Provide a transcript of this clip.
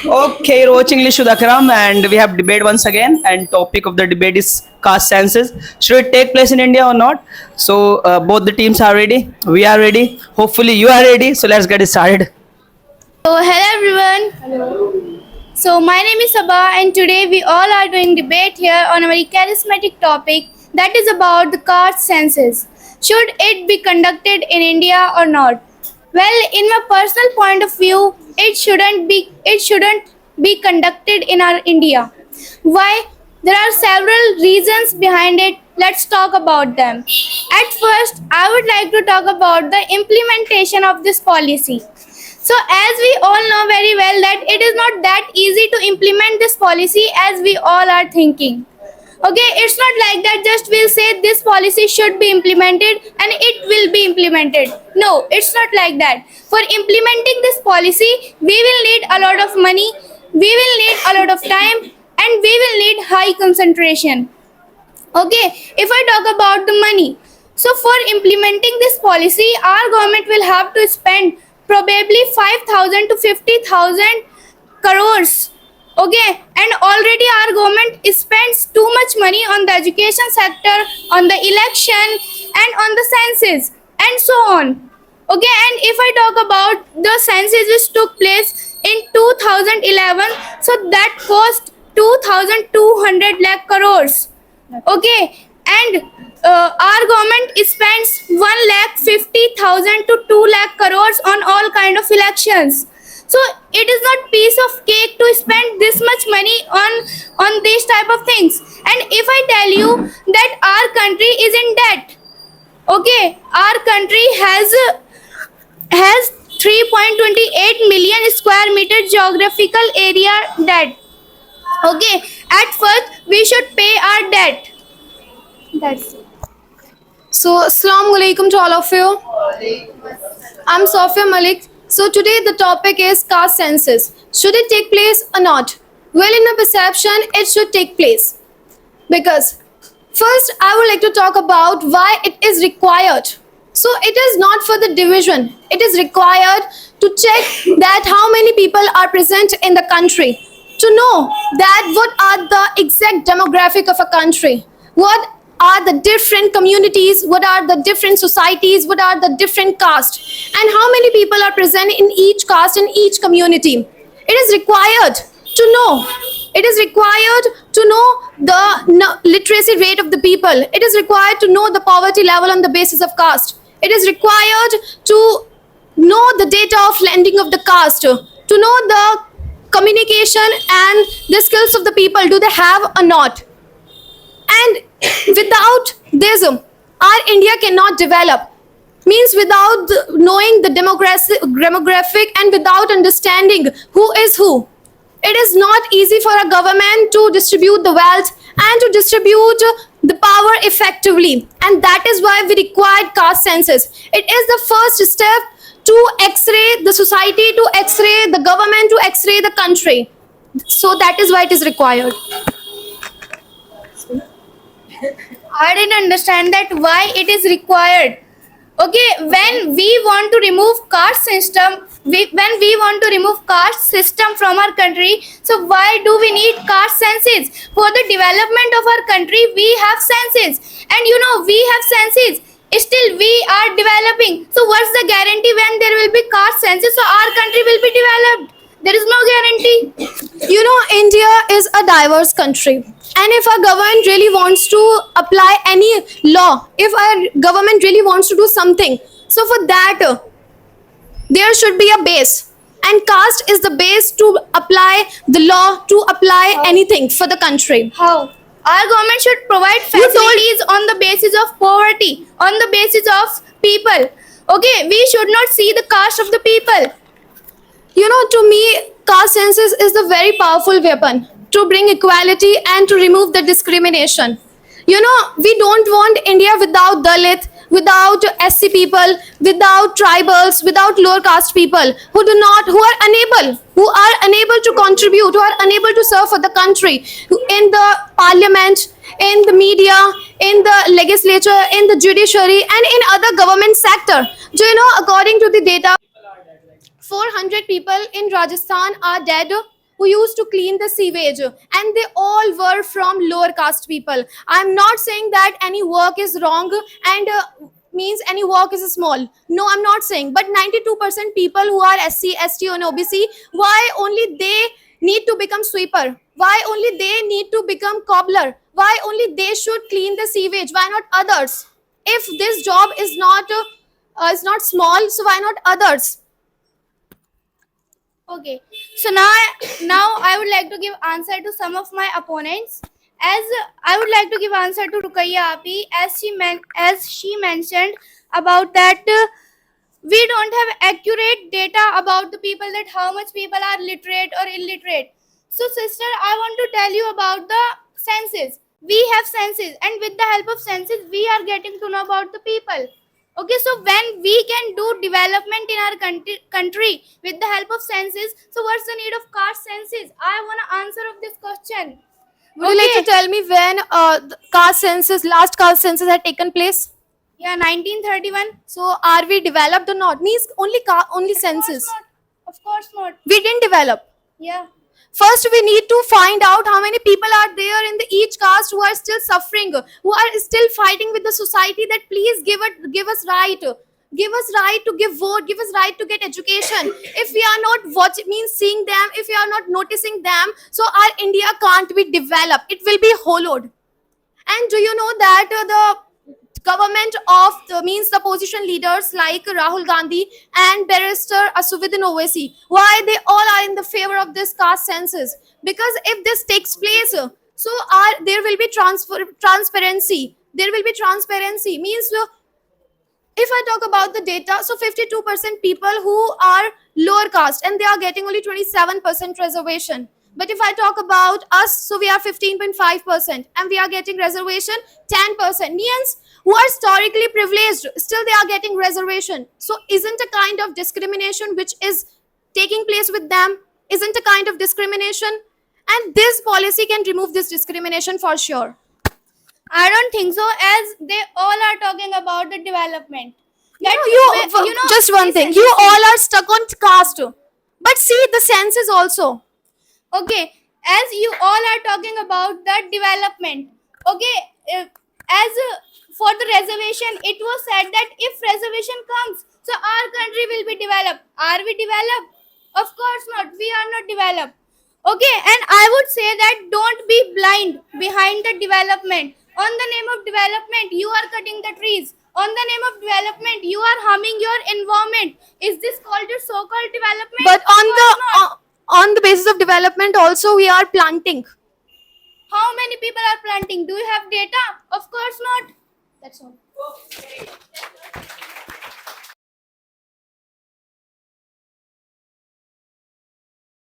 Okay, you're watching Lishud Akram, and we have debate once again. And topic of the debate is caste census. Should it take place in India or not? So both the teams are ready. We are ready. Hopefully you are ready. So let's get started. So, hello everyone. So, my name is Sabah, and today we all are doing debate here on a very charismatic topic that is about the caste census. Should it be conducted in India or not? Well, in my personal point of view, it shouldn't be conducted in our India. Why? There are several reasons behind it. Let's talk about them. At first, I would like to talk about the implementation of this policy. So, as we all know very well that it is not that easy to implement this policy as we all are thinking. Okay, it's not like that just we'll say this policy should be implemented and it will be implemented. No, it's not like that. For implementing this policy, we will need a lot of money, we will need a lot of time, and we will need high concentration. Okay, if I talk about the money, so for implementing this policy, our government will have to spend probably 5,000 to 50,000 crores. Okay, and already our government spends too much money on the education sector, on the election, and on the census, and so on. Okay, and if I talk about the census which took place in 2011, so that cost 2,200 lakh crores. Okay, and our government spends 1,50,000 to 2 lakh crores on all kind of elections. So it is not piece of cake to spend this much money on these type of things. And if I tell you that our country is in debt, okay, our country has 3.28 million square meter geographical area debt. Okay, at first we should pay our debt. That's it. So, Assalamu alaikum to all of you. I'm Sofia Malik. So, today the topic is caste census. Should it take place or not? Well, in my perception, it should take place. Because, first, I would like to talk about why it is required. So, it is not for the division, it is required to check that how many people are present in the country. To know that what are the exact demographic of a country. What are the different communities, what are the different societies, what are the different castes, and how many people are present in each caste, in each community. It is required to know. It is required to know the literacy rate of the people. It is required to know the poverty level on the basis of caste. It is required to know the data of landing of the caste, to know the communication and the skills of the people, do they have or not. And without this, our India cannot develop. Means without knowing the demographic and without understanding who is who. It is not easy for a government to distribute the wealth and to distribute the power effectively. And that is why we required caste census. It is the first step to x-ray the society, to x-ray the government, to x-ray the country. So that is why it is required. I didn't understand that why it is required. Okay, when we want to remove caste system, when we want to remove caste system from our country, so why do we need caste census? For the development of our country, we have census, and we have census. Still, we are developing. So, what's the guarantee when there will be caste census? So our country will be developed. There is no guarantee. India is a diverse country. And if our government really wants to apply any law, if our government really wants to do something, so for that, there should be a base. And caste is the base to apply the law, to apply anything for the country. How? Our government should provide facilities on the basis of poverty, on the basis of people. Okay, we should not see the caste of the people. To me, caste census is the very powerful weapon to bring equality and to remove the discrimination. We don't want India without Dalit, without SC people, without tribals, without lower caste people who are unable to contribute, who are unable to serve for the country in the parliament, in the media, in the legislature, in the judiciary, and in other government sector. According to the data, 400 people in Rajasthan are dead who used to clean the sewage, and they all were from lower caste people. I'm not saying that any work is wrong and means any work is small. No, I'm not saying. But 92% people who are SC, ST, and OBC, why only they need to become sweeper? Why only they need to become cobbler? Why only they should clean the sewage? Why not others? If this job is not small, so why not others? Okay, so now I would like to give answer to some of my opponents. As I would like to give answer to Rukaiya Api, as she mentioned about that we don't have accurate data about the people, that how much people are literate or illiterate. So sister, I want to tell you about the census. We have census, and with the help of census we are getting to know about the people. Okay, so when we can do development in our country with the help of census, so what's the need of caste census? I want to answer of this question. Would you like to tell me when the last caste census had taken place? Yeah, 1931. So are we developed or not? Means only census. Of course not. We didn't develop. Yeah. First, we need to find out how many people are there in the each caste who are still suffering, who are still fighting with the society that please give us right. Give us right to give vote, give us right to get education. If we are not watching, means seeing them, if we are not noticing them, so our India can't be developed. It will be hollowed. And do you know that the government of the opposition leaders like Rahul Gandhi and Barrister Asuddin Owaisi, why they all are in the favor of this caste census? Because if this takes place, so there will be transparency. There will be transparency. Means if I talk about the data, so 52% people who are lower caste and they are getting only 27% reservation. But if I talk about us, so we are 15.5% and we are getting reservation 10%. Means who are historically privileged, still they are getting reservation. So isn't a kind of discrimination which is taking place with them? Isn't a kind of discrimination? And this policy can remove this discrimination for sure. I don't think so, as they all are talking about the development. Just one thing. You all are stuck on caste. But see the census also. Okay, as you all are talking about the development. Okay, for the reservation, it was said that if reservation comes, so our country will be developed. Are we developed? Of course not. We are not developed. Okay, and I would say that don't be blind behind the development. On the name of development, you are cutting the trees. On the name of development, you are harming your environment. Is this called a so-called development? But Of course not. on the basis of development also we are planting. How many people are planting? Do you have data? Of course not. That's all.